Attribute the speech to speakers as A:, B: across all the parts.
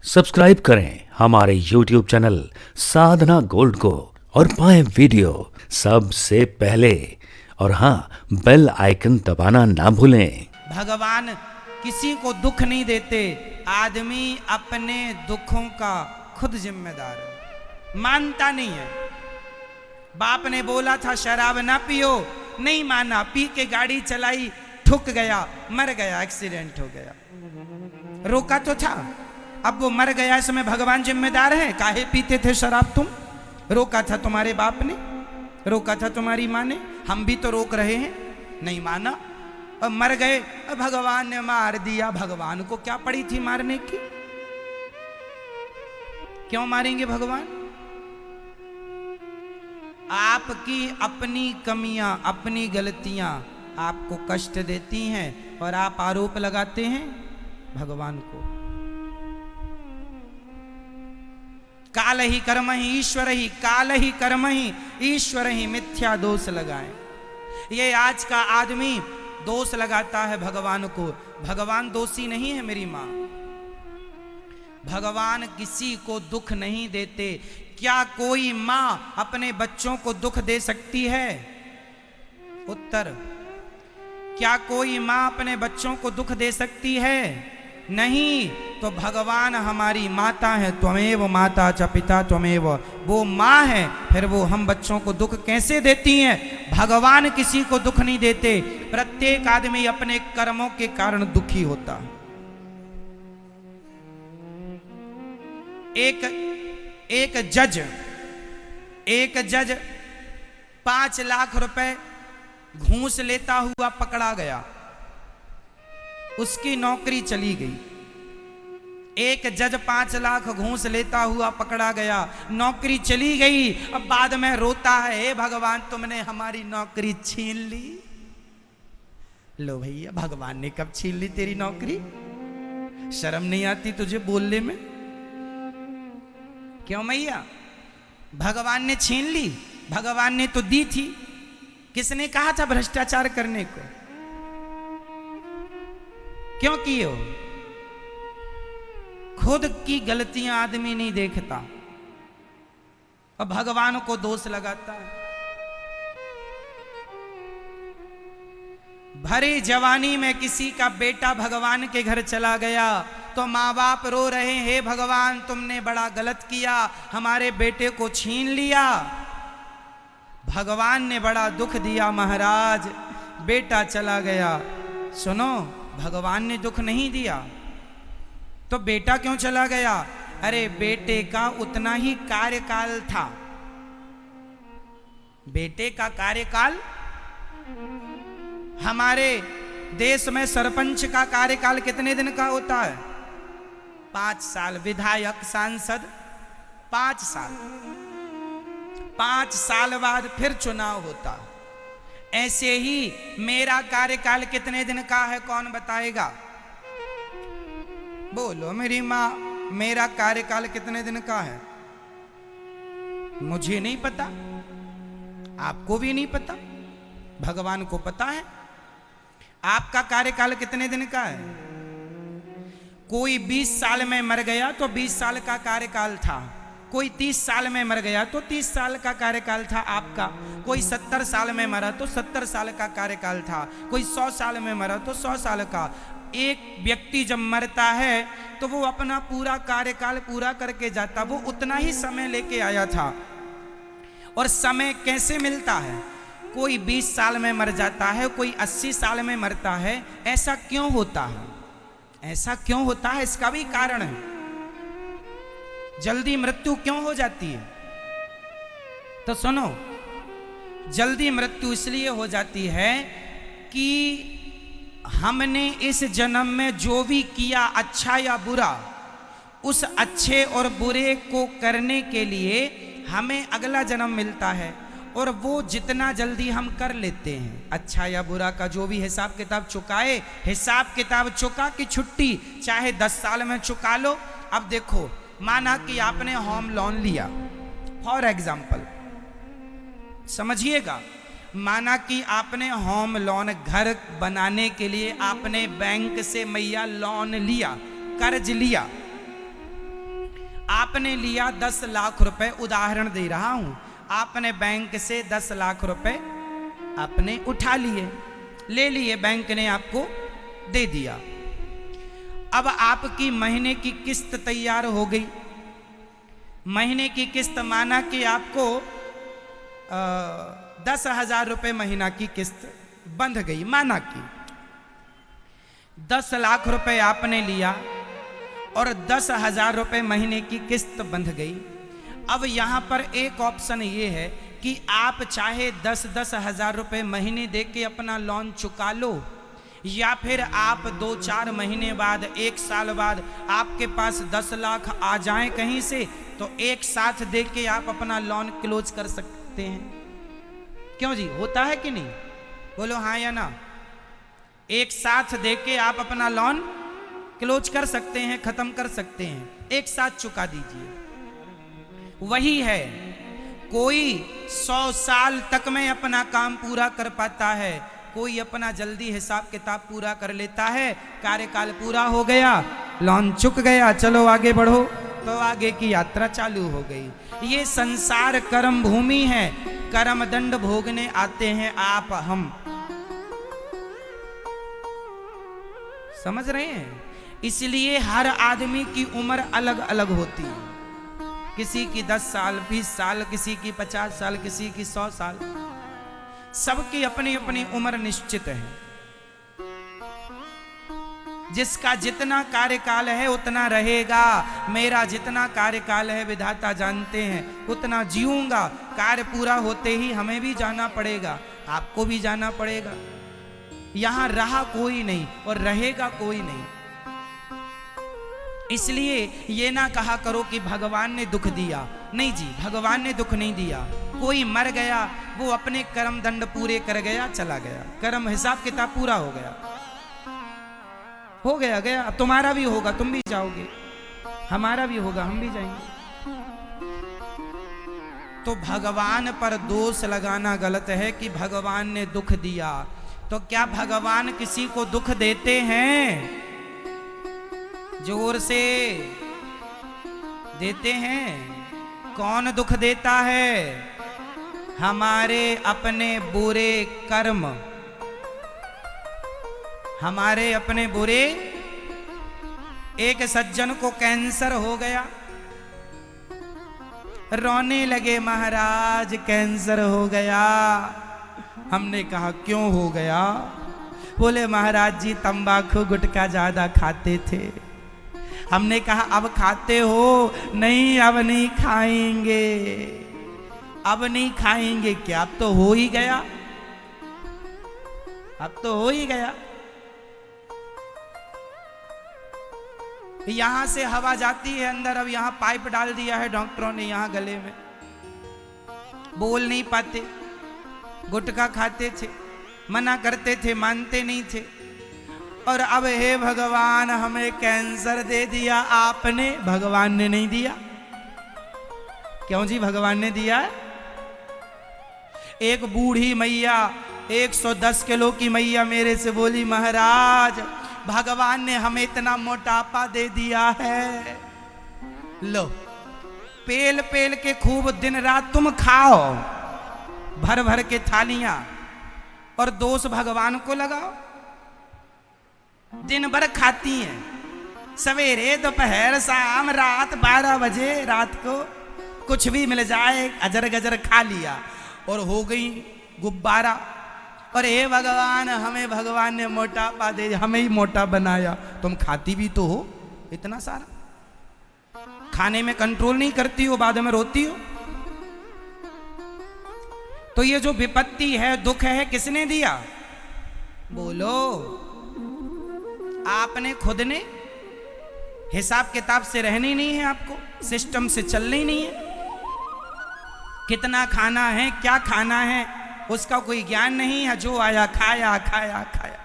A: Subscribe करें हमारे YouTube channel साधना gold को और पाएं वीडियो सबसे पहले। और हाँ, बेल आइकन दबाना ना भूलें।
B: भगवान किसी को दुख नहीं देते, आदमी अपने दुखों का खुद जिम्मेदार है, मानता नहीं है। बाप ने बोला था शराब ना पियो, नहीं माना, पी के गाड़ी चलाई, ठुक गया, मर गया, एक्सीडेंट हो गया। रोका तो था, अब वो मर गया, इसमें भगवान जिम्मेदार है? काहे पीते थे शराब तुम? रोका था तुम्हारे बाप ने, रोका था तुम्हारी माँ ने, हम भी तो रोक रहे हैं, नहीं माना, अब मर गए, अब भगवान ने मार दिया। भगवान को क्या पड़ी थी मारने की? क्यों मारेंगे भगवान? आपकी अपनी कमियां, अपनी गलतियां आपको कष्ट देती हैं और आप आरोप लगाते हैं भगवान को। काल ही कर्म ही ईश्वर ही, काल ही कर्म ही ईश्वर ही, मिथ्या दोष लगाएं। ये आज का आदमी दोष लगाता है भगवान को। भगवान दोषी नहीं है मेरी मां, भगवान किसी को दुख नहीं देते। क्या कोई मां अपने बच्चों को दुख दे सकती है? उत्तर, क्या कोई मां अपने बच्चों को दुख दे सकती है? नहीं। तो भगवान हमारी माता है, त्वमेव माता च पिता त्वमेव, वो माँ है, फिर वो हम बच्चों को दुख कैसे देती हैं? भगवान किसी को दुख नहीं देते। प्रत्येक आदमी अपने कर्मों के कारण दुखी होता है। एक जज 5 लाख रुपए घूस लेता हुआ पकड़ा गया, उसकी नौकरी चली गई। एक जज 5 लाख घूस लेता हुआ पकड़ा गया, नौकरी चली गई। अब बाद में रोता है, हे भगवान तुमने हमारी नौकरी छीन ली। लो भैया, भगवान ने कब छीन ली तेरी नौकरी? शर्म नहीं आती तुझे बोलने में? क्यों मैया? भगवान ने छीन ली? भगवान ने तो दी थी। किसने कहा था भ्रष्टाचार करने को? क्यों किए हो? खुद की गलतियां आदमी नहीं देखता और भगवान को दोष लगाता है। भरी जवानी में किसी का बेटा भगवान के घर चला गया तो माँ बाप रो रहे, हे भगवान तुमने बड़ा गलत किया, हमारे बेटे को छीन लिया। भगवान ने बड़ा दुख दिया महाराज, बेटा चला गया। सुनो, भगवान ने दुख नहीं दिया तो बेटा क्यों चला गया? अरे बेटे का उतना ही कार्यकाल था। बेटे का कार्यकाल, हमारे देश में सरपंच का कार्यकाल कितने दिन का होता है? 5 साल। विधायक सांसद 5 साल, 5 साल बाद फिर चुनाव होता। ऐसे ही मेरा कार्यकाल कितने दिन का है, कौन बताएगा? बोलो मेरी माँ, मेरा कार्यकाल कितने दिन का है? मुझे नहीं पता, आपको भी नहीं पता, भगवान को पता है। आपका कार्यकाल कितने दिन का है? कोई 20 साल में मर गया तो 20 साल का कार्यकाल था, कोई 30 साल में मर गया तो 30 साल का कार्यकाल था आपका, कोई 70 साल में मरा तो 70 साल का कार्यकाल था, कोई 100 साल में मरा तो 100 साल का। एक व्यक्ति जब मरता है तो वो अपना पूरा कार्यकाल पूरा करके जाता, वो उतना ही समय लेके आया था। और समय कैसे मिलता है? कोई 20 साल में मर जाता है, कोई 80 साल में मरता है। ऐसा क्यों होता है? ऐसा क्यों होता है? इसका भी कारण है। जल्दी मृत्यु क्यों हो जाती है? तो सुनो, जल्दी मृत्यु इसलिए हो जाती है कि हमने इस जन्म में जो भी किया, अच्छा या बुरा, उस अच्छे और बुरे को करने के लिए हमें अगला जन्म मिलता है और वो जितना जल्दी हम कर लेते हैं, अच्छा या बुरा का जो भी हिसाब किताब चुकाए, हिसाब किताब चुका कि छुट्टी, चाहे 10 साल में चुका लो। अब देखो, माना कि आपने होम लोन लिया, फॉर एग्जाम्पल, समझिएगा, माना कि आपने होम लोन, घर बनाने के लिए आपने बैंक से मैया लोन लिया, कर्ज लिया। आपने लिया 10 लाख रुपए, उदाहरण दे रहा हूं, आपने बैंक से 10 लाख रुपए आपने उठा लिए, ले लिए, बैंक ने आपको दे दिया। अब आपकी महीने की किस्त तैयार हो गई। महीने की किस्त माना कि आपको 10,000 रुपए महीना की किस्त बंध गई, माना कि 10 लाख रुपए आपने लिया और 10,000 रुपए महीने की किस्त बंध गई। अब यहां पर एक ऑप्शन ये है कि आप चाहे 10-10 हजार रुपए महीने दे के अपना लोन चुका लो, या फिर आप 2-4 महीने बाद, 1 साल बाद आपके पास 10 लाख आ जाए कहीं से, तो एक साथ दे के आप अपना लोन क्लोज कर सकते हैं। क्यों जी, होता है कि नहीं? बोलो हाँ या ना। एक साथ दे के आप अपना लोन क्लोज कर सकते हैं, खत्म कर सकते हैं, एक साथ चुका दीजिए। वही है, कोई 100 साल तक में अपना काम पूरा कर पाता है, कोई अपना जल्दी हिसाब किताब पूरा कर लेता है, कार्यकाल पूरा हो गया, लोन चुक गया, चलो आगे बढ़ो, तो आगे की यात्रा चालू हो गई। ये संसार कर्म भूमि है, कर्म दंड भोगने आते हैं आप हम। समझ रहे हैं? इसलिए हर आदमी की उम्र अलग अलग होती है, किसी की 10 साल, 20 साल, किसी की 50 साल, किसी की 100 साल, सबकी अपनी अपनी उम्र निश्चित है। जिसका जितना कार्यकाल है उतना रहेगा, मेरा जितना कार्यकाल है विधाता जानते हैं, उतना जीऊंगा। कार्य पूरा होते ही हमें भी जाना पड़ेगा, आपको भी जाना पड़ेगा। यहां रहा कोई नहीं और रहेगा कोई नहीं। इसलिए ये ना कहा करो कि भगवान ने दुख दिया, नहीं जी, भगवान ने दुख नहीं दिया। कोई मर गया, वो अपने कर्म दंड पूरे कर गया, चला गया, कर्म हिसाब किताब पूरा हो गया, हो गया गया। अब तुम्हारा भी होगा, तुम भी जाओगे, हमारा भी होगा, हम भी जाएंगे। तो भगवान पर दोष लगाना गलत है कि भगवान ने दुख दिया। तो क्या भगवान किसी को दुख देते हैं? जोर से देते हैं। कौन दुख देता है? हमारे अपने बुरे कर्म, हमारे अपने बुरे। एक सज्जन को कैंसर हो गया, रोने लगे, महाराज कैंसर हो गया। हमने कहा क्यों हो गया? बोले महाराज जी तंबाकू गुटखा ज्यादा खाते थे। हमने कहा अब खाते हो? नहीं, अब नहीं खाएंगे, अब नहीं खाएंगे। क्या अब तो हो ही गया, अब तो हो ही गया। यहां से हवा जाती है अंदर, अब यहां पाइप डाल दिया है डॉक्टरों ने यहां गले में, बोल नहीं पाते। गुटखा खाते थे, मना करते थे, मानते नहीं थे, और अब हे भगवान हमें कैंसर दे दिया आपने। भगवान ने नहीं दिया। क्यों जी? भगवान ने दिया। एक बूढ़ी मैया, 110 किलो की मैया मेरे से बोली, महाराज भगवान ने हमें इतना मोटापा दे दिया है, लो पेल पेल के खूब दिन रात तुम खाओ, भर भर के थालियां, और दोष भगवान को लगाओ। दिन भर खाती हैं, सवेरे दोपहर शाम रात, 12 बजे रात को कुछ भी मिल जाए अजर गजर खा लिया और हो गई गुब्बारा। और हे भगवान हमें भगवान ने मोटापा दे, हमें ही मोटा बनाया। तुम खाती भी तो हो इतना सारा, खाने में कंट्रोल नहीं करती हो, बाद में रोती हो। तो ये जो विपत्ति है, दुख है, किसने दिया? बोलो। आपने खुद ने। हिसाब किताब से रहनी नहीं है आपको, सिस्टम से चलनी नहीं है। कितना खाना है, क्या खाना है, उसका कोई ज्ञान नहीं है। जो आया खाया खाया खाया,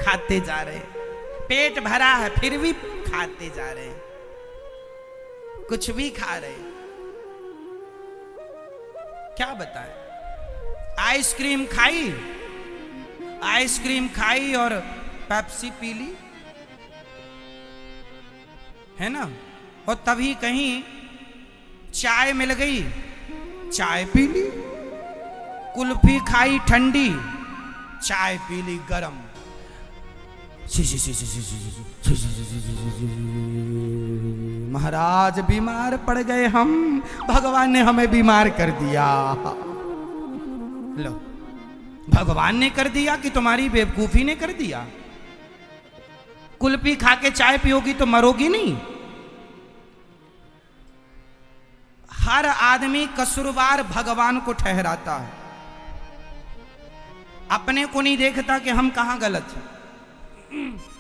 B: खाते जा रहे, पेट भरा है फिर भी खाते जा रहे, कुछ भी खा रहे। क्या बताएं? आइसक्रीम खाई, आइसक्रीम खाई और पेप्सी पी ली, है ना, और तभी कहीं चाय मिल गई, चाय पी ली। कुल्फी खाई ठंडी, चाय पी ली गरम। महाराज बीमार पड़ गए हम, भगवान ने हमें बीमार कर दिया। लो, भगवान ने कर दिया कि तुम्हारी बेवकूफी ने कर दिया? कुल्फी खा के चाय पियोगी तो मरोगी नहीं। हर आदमी कसूरवार भगवान को ठहराता है, अपने को नहीं देखता कि हम कहां गलत हैं।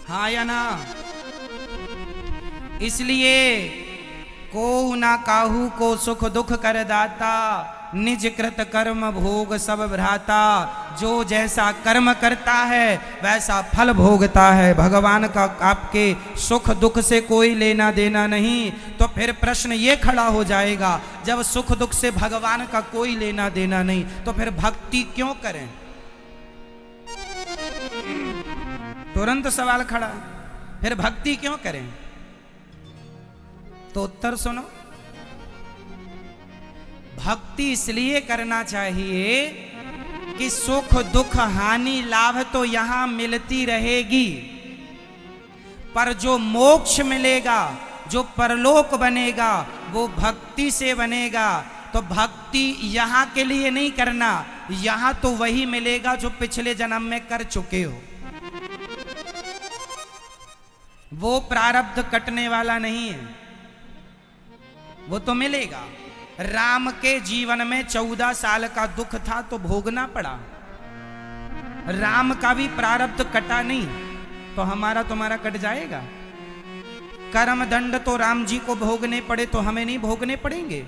B: हाँ या ना? इसलिए को ना काहू को सुख दुख कर दाता, निज कृत कर्म भोग सब भ्राता। जो जैसा कर्म करता है वैसा फल भोगता है। भगवान का आपके सुख दुख से कोई लेना देना नहीं। तो फिर प्रश्न ये खड़ा हो जाएगा, जब सुख दुख से भगवान का कोई लेना देना नहीं तो फिर भक्ति क्यों करें? तुरंत सवाल खड़ा, फिर भक्ति क्यों करें? तो उत्तर सुनो, भक्ति इसलिए करना चाहिए कि सुख दुख हानि लाभ तो यहां मिलती रहेगी, पर जो मोक्ष मिलेगा, जो परलोक बनेगा, वो भक्ति से बनेगा। तो भक्ति यहां के लिए नहीं करना, यहां तो वही मिलेगा जो पिछले जन्म में कर चुके हो। वो प्रारब्ध कटने वाला नहीं है, वो तो मिलेगा। राम के जीवन में 14 साल का दुख था तो भोगना पड़ा। राम का भी प्रारब्ध कटा नहीं, तो हमारा तुम्हारा कट जाएगा? कर्म दंड तो राम जी को भोगने पड़े तो हमें नहीं भोगने पड़ेंगे?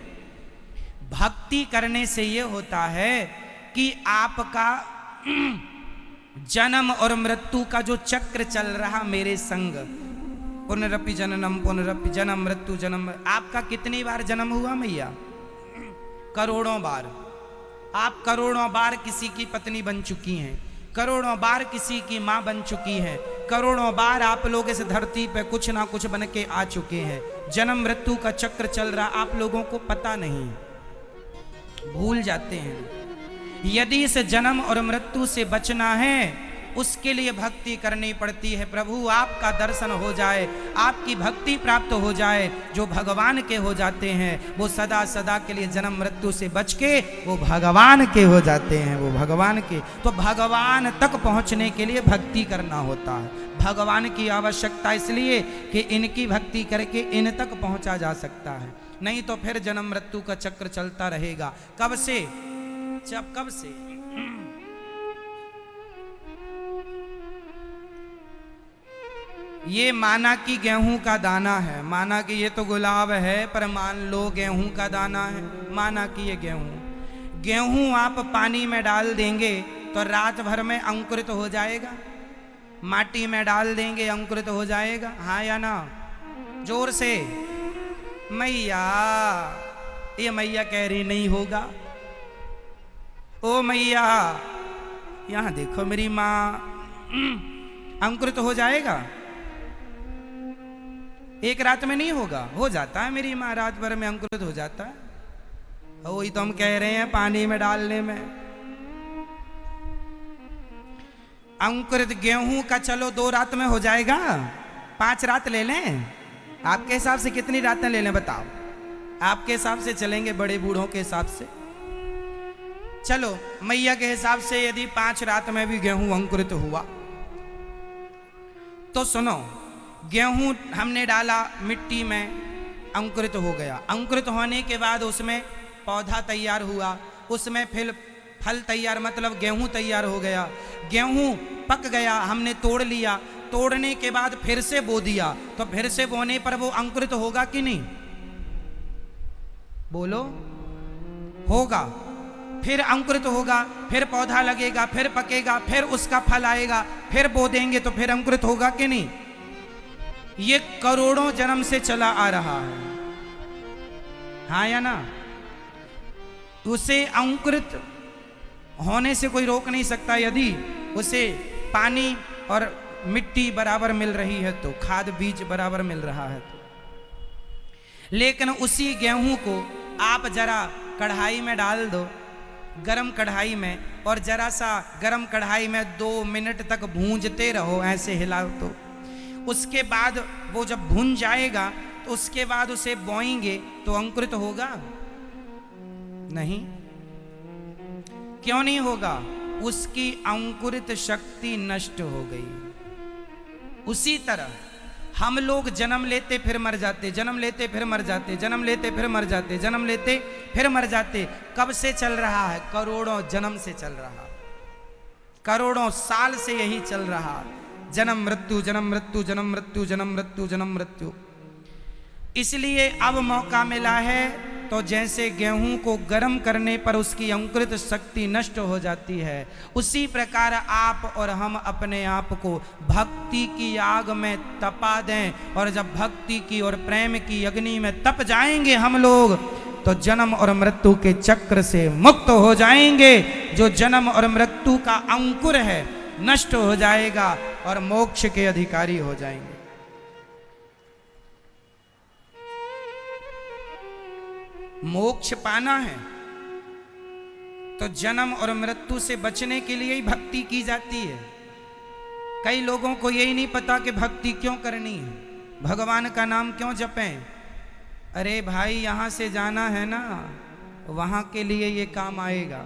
B: भक्ति करने से यह होता है कि आपका जन्म और मृत्यु का जो चक्र चल रहा मेरे संग, पुनरपि जननम पुनरपि जन्म मृत्यु जन्म, आपका कितनी बार जन्म हुआ मैया? करोड़ों बार। आप करोड़ों बार किसी की पत्नी बन चुकी हैं, करोड़ों बार किसी की माँ बन चुकी हैं, करोड़ों बार आप लोग इस धरती पे कुछ ना कुछ बन के आ चुके हैं। जन्म मृत्यु का चक्र चल रहा, आप लोगों को पता नहीं, भूल जाते हैं। यदि इस जन्म और मृत्यु से बचना है, उसके लिए भक्ति करनी पड़ती है। प्रभु आपका दर्शन हो जाए, आपकी भक्ति प्राप्त हो जाए। जो भगवान के हो जाते हैं वो सदा सदा के लिए जन्म मृत्यु से बच के वो भगवान के हो जाते हैं, वो भगवान के। तो भगवान तक पहुंचने के लिए भक्ति करना होता है। भगवान की आवश्यकता इसलिए कि इनकी भक्ति करके इन तक पहुंचा जा सकता है, नहीं तो फिर जन्म मृत्यु का चक्र चलता रहेगा। कब से? कब से? ये माना कि गेहूं का दाना है, माना कि ये तो गुलाब है, पर मान लो गेहूं का दाना है। माना कि ये गेहूं आप पानी में डाल देंगे तो रात भर में अंकुरित हो जाएगा। माटी में डाल देंगे अंकुरित हो जाएगा, हाँ या ना? जोर से। मैया, ये मैया कह रही नहीं होगा। ओ मैया, यहां देखो मेरी माँ, अंकुरित हो जाएगा? एक रात में नहीं होगा, हो जाता है मेरी माँ, रात भर में अंकुरित हो जाता है। वही तो हम कह रहे हैं, पानी में डालने में अंकुरित गेहूं का चलो 2 रात में हो जाएगा, 5 रात ले लें। आपके हिसाब से कितनी रातें ले लें बताओ? आपके हिसाब से चलेंगे, बड़े बूढ़ों के हिसाब से चलो। मैया के हिसाब से यदि 5 रात में भी गेहूं अंकुरित हुआ तो सुनो, गेहूं हमने डाला मिट्टी में, अंकुरित हो गया। अंकुरित होने के बाद उसमें पौधा तैयार हुआ, उसमें फिर फल तैयार, मतलब गेहूं तैयार हो गया। गेहूं पक गया, हमने तोड़ लिया। तोड़ने के बाद फिर से बो दिया, तो फिर से बोने पर वो अंकुरित होगा कि नहीं? बोलो, होगा। फिर अंकुरित होगा, फिर पौधा लगेगा, फिर पकेगा, फिर उसका फल आएगा, फिर बो देंगे तो फिर अंकुरित होगा कि नहीं? ये करोड़ों जन्म से चला आ रहा है, हाँ या ना? उसे अंकुरित होने से कोई रोक नहीं सकता, यदि उसे पानी और मिट्टी बराबर मिल रही है तो, खाद बीज बराबर मिल रहा है तो। लेकिन उसी गेहूं को आप जरा कढ़ाई में डाल दो, गरम कढ़ाई में, और जरा सा गरम कढ़ाई में 2 मिनट तक भूंजते रहो, ऐसे हिलाओ तो उसके बाद वो जब भून जाएगा तो उसके बाद उसे बोएंगे तो अंकुरित होगा? नहीं। क्यों नहीं होगा? उसकी अंकुरित शक्ति नष्ट हो गई। उसी तरह हम लोग जन्म लेते फिर मर जाते, जन्म लेते फिर मर जाते, जन्म लेते फिर मर जाते, जन्म लेते फिर मर जाते। कब से चल रहा है? करोड़ों जन्म से चल रहा, करोड़ों साल से यही चल रहा। जन्म मृत्यु, जन्म मृत्यु, जन्म मृत्यु, जन्म मृत्यु, जन्म मृत्यु। इसलिए अब मौका मिला है तो जैसे गेहूं को गर्म करने पर उसकी अंकुरित शक्ति नष्ट हो जाती है, उसी प्रकार आप और हम अपने आप को भक्ति की आग में तपा दें। और जब भक्ति की और प्रेम की अग्नि में तप जाएंगे हम लोग, तो जन्म और मृत्यु के चक्र से मुक्त हो जाएंगे। जो जन्म और मृत्यु का अंकुर है नष्ट हो जाएगा और मोक्ष के अधिकारी हो जाएंगे। मोक्ष पाना है तो जन्म और मृत्यु से बचने के लिए ही भक्ति की जाती है। कई लोगों को यही नहीं पता कि भक्ति क्यों करनी है, भगवान का नाम क्यों जपें। अरे भाई, यहां से जाना है ना, वहां के लिए ये काम आएगा।